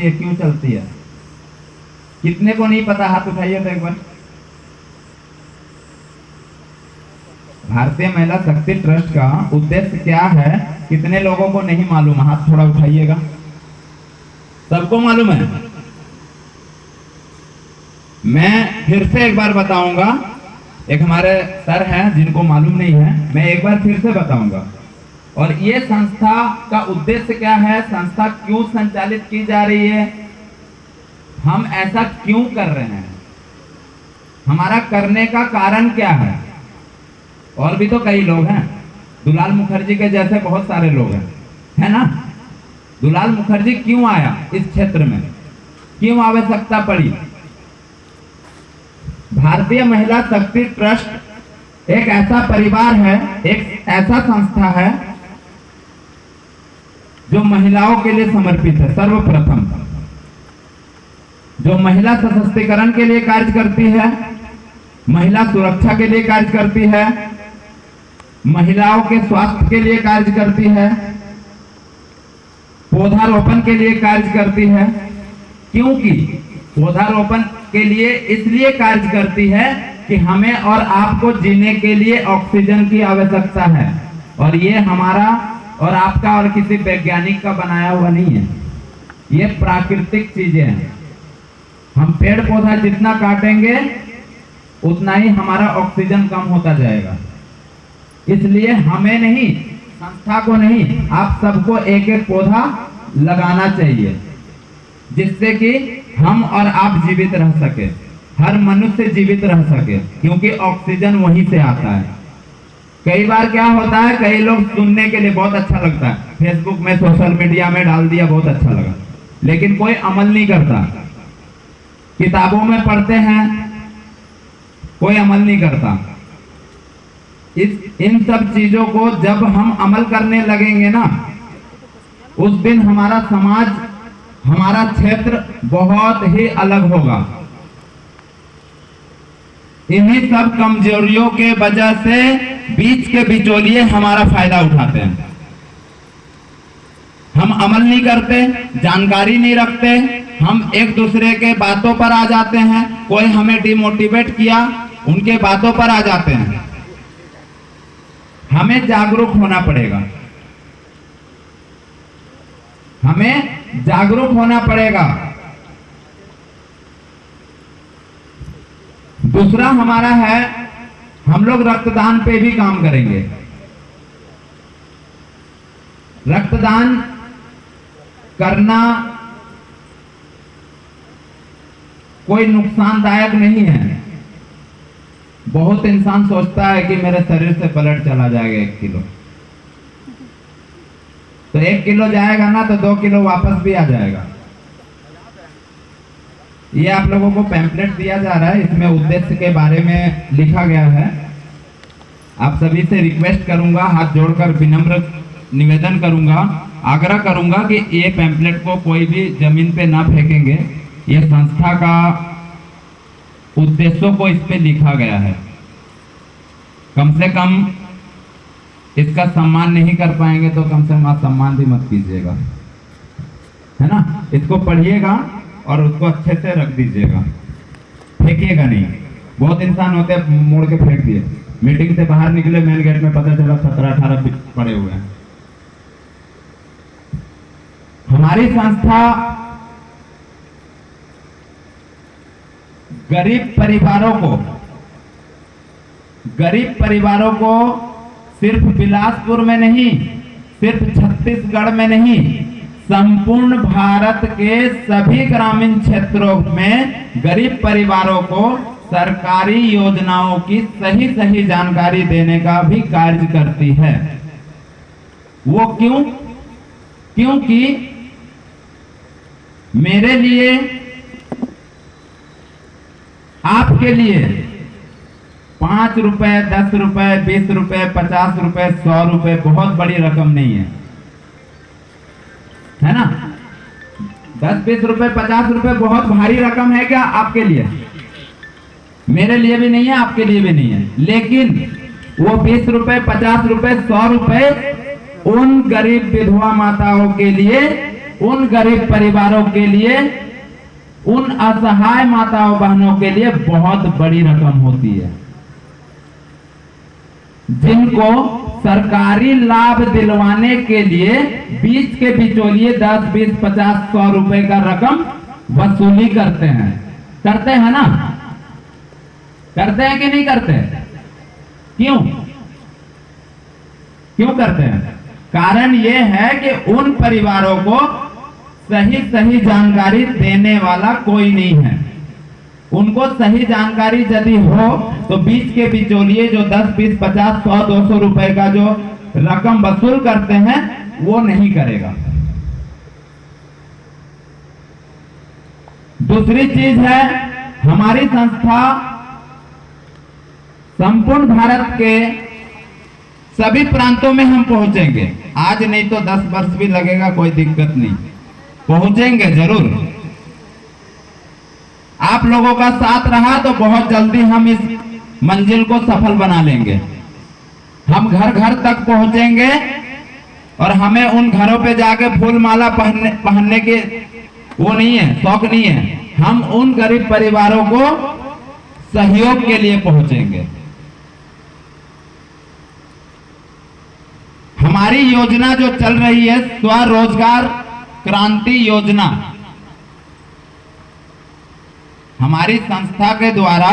ये क्यों चलती है? कितने को नहीं पता? हाथ उठाइए तो एक बार। भारतीय महिला शक्ति ट्रस्ट का उद्देश्य क्या है, कितने लोगों को नहीं मालूम? हाथ थोड़ा उठाइएगा। सबको मालूम है? मैं फिर से एक बार बताऊंगा। एक हमारे सर हैं जिनको मालूम नहीं है, मैं एक बार फिर से बताऊंगा। और ये संस्था का उद्देश्य क्या है, संस्था क्यों संचालित की जा रही है, हम ऐसा क्यों कर रहे हैं, हमारा करने का कारण क्या है। और भी तो कई लोग हैं, दुलाल मुखर्जी के जैसे बहुत सारे लोग हैं, है ना? दुलाल मुखर्जी क्यों आया इस क्षेत्र में, क्यों आवश्यकता पड़ी? भारतीय महिला शक्ति ट्रस्ट एक ऐसा परिवार है, एक ऐसा संस्था है जो महिलाओं के लिए समर्पित है। सर्वप्रथम जो महिला सशक्तिकरण के लिए कार्य करती है, महिला सुरक्षा के लिए कार्य करती है, महिलाओं के स्वास्थ्य के लिए कार्य करती है, पौधारोपण के लिए कार्य करती है। क्योंकि पौधारोपण के लिए इसलिए कार्य करती है कि हमें और आपको जीने के लिए ऑक्सीजन की आवश्यकता है, और ये हमारा और आपका और किसी वैज्ञानिक का बनाया हुआ नहीं है, ये प्राकृतिक चीजें हैं। हम पेड़ पौधा जितना काटेंगे उतना ही हमारा ऑक्सीजन कम होता जाएगा। इसलिए हमें नहीं, संस्था को नहीं, आप सबको एक एक पौधा लगाना चाहिए, जिससे कि हम और आप जीवित रह सके, हर मनुष्य जीवित रह सके, क्योंकि ऑक्सीजन वहीं से आता है। कई बार क्या होता है, कई लोग सुनने के लिए बहुत अच्छा लगता है, फेसबुक में सोशल मीडिया में डाल दिया, बहुत अच्छा लगा, लेकिन कोई अमल नहीं करता। किताबों में पढ़ते हैं, कोई अमल नहीं करता। इन सब चीजों को जब हम अमल करने लगेंगे ना, उस दिन हमारा समाज, हमारा क्षेत्र बहुत ही अलग होगा। इन्हीं सब कमजोरियों के वजह से बीच के बिचौलिए हमारा फायदा उठाते हैं। हम अमल नहीं करते, जानकारी नहीं रखते, हम एक दूसरे के बातों पर आ जाते हैं। कोई हमें डिमोटिवेट किया, उनके बातों पर आ जाते हैं। हमें जागरूक होना पड़ेगा, हमें जागरूक होना पड़ेगा। दूसरा हमारा है, हम लोग रक्तदान पे भी काम करेंगे। रक्तदान करना कोई नुकसानदायक नहीं है। बहुत इंसान सोचता है कि मेरे शरीर से ब्लड चला जाएगा 1 किलो, तो 1 किलो जाएगा ना तो 2 किलो वापस भी आ जाएगा। ये आप लोगों को पैम्पलेट दिया जा रहा है, इसमें उद्देश्य के बारे में लिखा गया है। आप सभी से रिक्वेस्ट करूंगा, हाथ जोड़कर विनम्र निवेदन करूंगा, आग्रह करूंगा कि ये पैम्पलेट को कोई भी जमीन पे ना फेंकेंगे। ये संस्था का उद्देश्यों को इस पे लिखा गया है। कम से कम इसका सम्मान नहीं कर पाएंगे तो कम से कम आप सम्मान भी मत कीजिएगा, है ना? इसको पढ़िएगा और उसको अच्छे से रख दीजिएगा, फेंकिएगा नहीं। बहुत इंसान होते हैं मोड़ के फेंक दिए, मीटिंग से बाहर निकले, मेन गेट में पता चला 17-18 पड़े हुए हैं। हमारी संस्था गरीब परिवारों को सिर्फ बिलासपुर में नहीं, सिर्फ छत्तीसगढ़ में नहीं, संपूर्ण भारत के सभी ग्रामीण क्षेत्रों में गरीब परिवारों को सरकारी योजनाओं की सही जानकारी देने का भी कार्य करती है। वो क्यों? क्योंकि मेरे लिए, आपके लिए 5 रुपए, 10 रुपए, 20 रुपए, 50 रुपए, 100 रुपए बहुत बड़ी रकम नहीं है ना? 10-20 रुपए, 50 रुपए बहुत भारी रकम है क्या आपके लिए? मेरे लिए भी नहीं है, आपके लिए भी नहीं है। लेकिन वो 20 रुपए, 50 रुपए, 100 रुपए उन गरीब विधवा माताओं के लिए, उन गरीब परिवारों के लिए, उन असहाय माताओं बहनों के लिए बहुत बड़ी रकम होती है, जिनको सरकारी लाभ दिलवाने के लिए बीच के बिचौलिए 10, 20, 50, 100 रुपए का रकम वसूली करते हैं ना? करते हैं कि नहीं करते? क्यों करते हैं? कारण यह है कि उन परिवारों को सही जानकारी देने वाला कोई नहीं है। उनको सही जानकारी यदि हो तो बीच के बिचौलिए जो 10, 20, 50, 100, 200 रुपए का जो रकम वसूल करते हैं वो नहीं करेगा। दूसरी चीज है, हमारी संस्था संपूर्ण भारत के सभी प्रांतों में हम पहुंचेंगे। आज नहीं तो 10 वर्ष भी लगेगा, कोई दिक्कत नहीं, पहुंचेंगे जरूर। आप लोगों का साथ रहा तो बहुत जल्दी हम इस मंजिल को सफल बना लेंगे। हम घर घर तक पहुंचेंगे और हमें उन घरों पे जाके फूल माला पहनने के वो नहीं है, शौक नहीं है। हम उन गरीब परिवारों को सहयोग के लिए पहुंचेंगे। हमारी योजना जो चल रही है स्वरोजगार क्रांति योजना, हमारी संस्था के द्वारा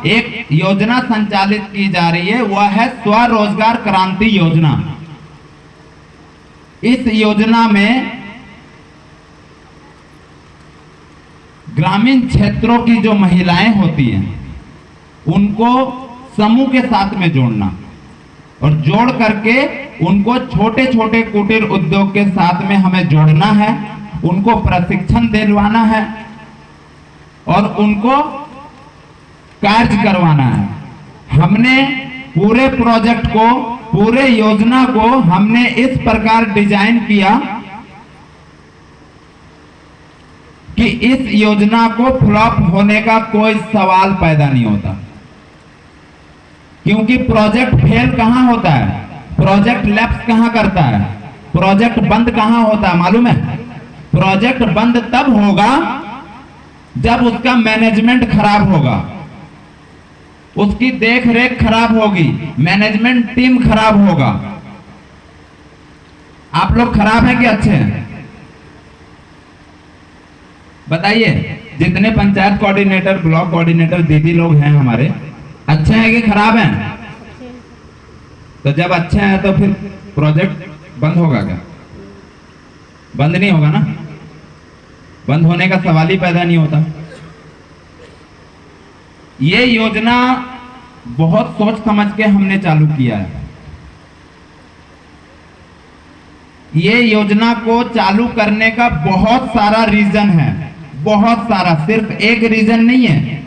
एक योजना संचालित की जा रही है, वह है स्वरोजगार क्रांति योजना। इस योजना में ग्रामीण क्षेत्रों की जो महिलाएं होती हैं उनको समूह के साथ में जोड़ना और जोड़ करके उनको छोटे छोटे कुटीर उद्योग के साथ में हमें जोड़ना है, उनको प्रशिक्षण दिलवाना है और उनको कार्य करवाना है। हमने पूरे प्रोजेक्ट को, पूरे योजना को हमने इस प्रकार डिजाइन किया कि इस योजना को फ्लॉप होने का कोई सवाल पैदा नहीं होता। क्योंकि प्रोजेक्ट फेल कहां होता है, प्रोजेक्ट लैप्स कहां करता है, प्रोजेक्ट बंद कहां होता है मालूम है? प्रोजेक्ट बंद तब होगा जब उसका मैनेजमेंट खराब होगा, उसकी देखरेख खराब होगी, मैनेजमेंट टीम खराब होगा। आप लोग खराब हैं कि अच्छे हैं? बताइए, जितने पंचायत कोऑर्डिनेटर, ब्लॉक कोऑर्डिनेटर दीदी लोग हैं हमारे, अच्छे हैं कि खराब हैं? तो जब अच्छे हैं तो फिर प्रोजेक्ट बंद होगा क्या? बंद नहीं होगा ना, बंद होने का सवाल ही पैदा नहीं होता। ये योजना बहुत सोच समझ के हमने चालू किया है। ये योजना को चालू करने का बहुत सारा रीजन है, बहुत सारा, सिर्फ एक रीजन नहीं है,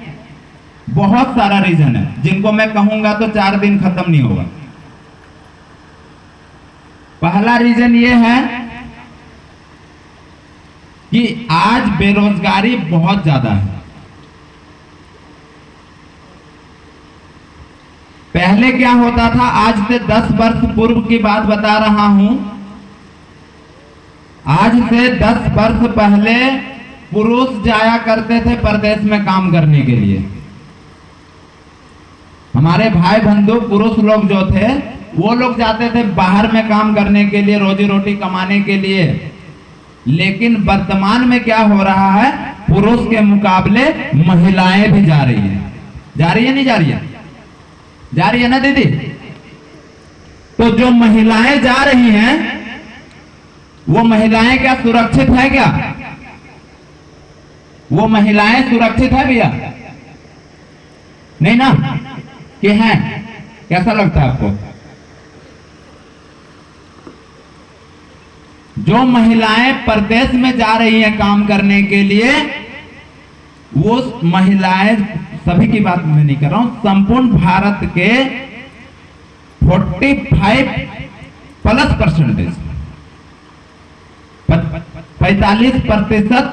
बहुत सारा रीजन है, जिनको मैं कहूंगा तो 4 दिन खत्म नहीं होगा। पहला रीजन ये है कि आज बेरोजगारी बहुत ज्यादा है। पहले क्या होता था, आज से 10 वर्ष पूर्व की बात बता रहा हूं, आज से 10 वर्ष पहले पुरुष जाया करते थे परदेश में काम करने के लिए। हमारे भाई बंधु पुरुष लोग जो थे वो लोग जाते थे बाहर में काम करने के लिए, रोजी रोटी कमाने के लिए। लेकिन वर्तमान में क्या हो रहा है, पुरुष के मुकाबले महिलाएं भी जा रही है। जा रही है नहीं जा रही है? जा रही है ना दीदी? तो जो महिलाएं जा रही हैं वो महिलाएं क्या सुरक्षित है क्या? वो महिलाएं सुरक्षित है भैया? नहीं ना? कि हैं? कैसा लगता है आपको? जो महिलाएं परदेश में जा रही हैं काम करने के लिए, वो महिलाएं, सभी की बात मैं नहीं कर रहा हूं, संपूर्ण भारत के 45% 45%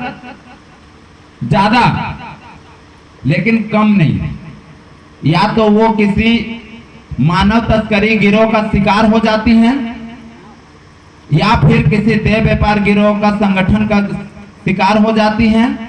ज्यादा, लेकिन कम नहीं। या तो वो किसी मानव तस्करी गिरोह का शिकार हो जाती हैं, या फिर किसी देह व्यापार गिरोह का संगठन का शिकार हो जाती हैं।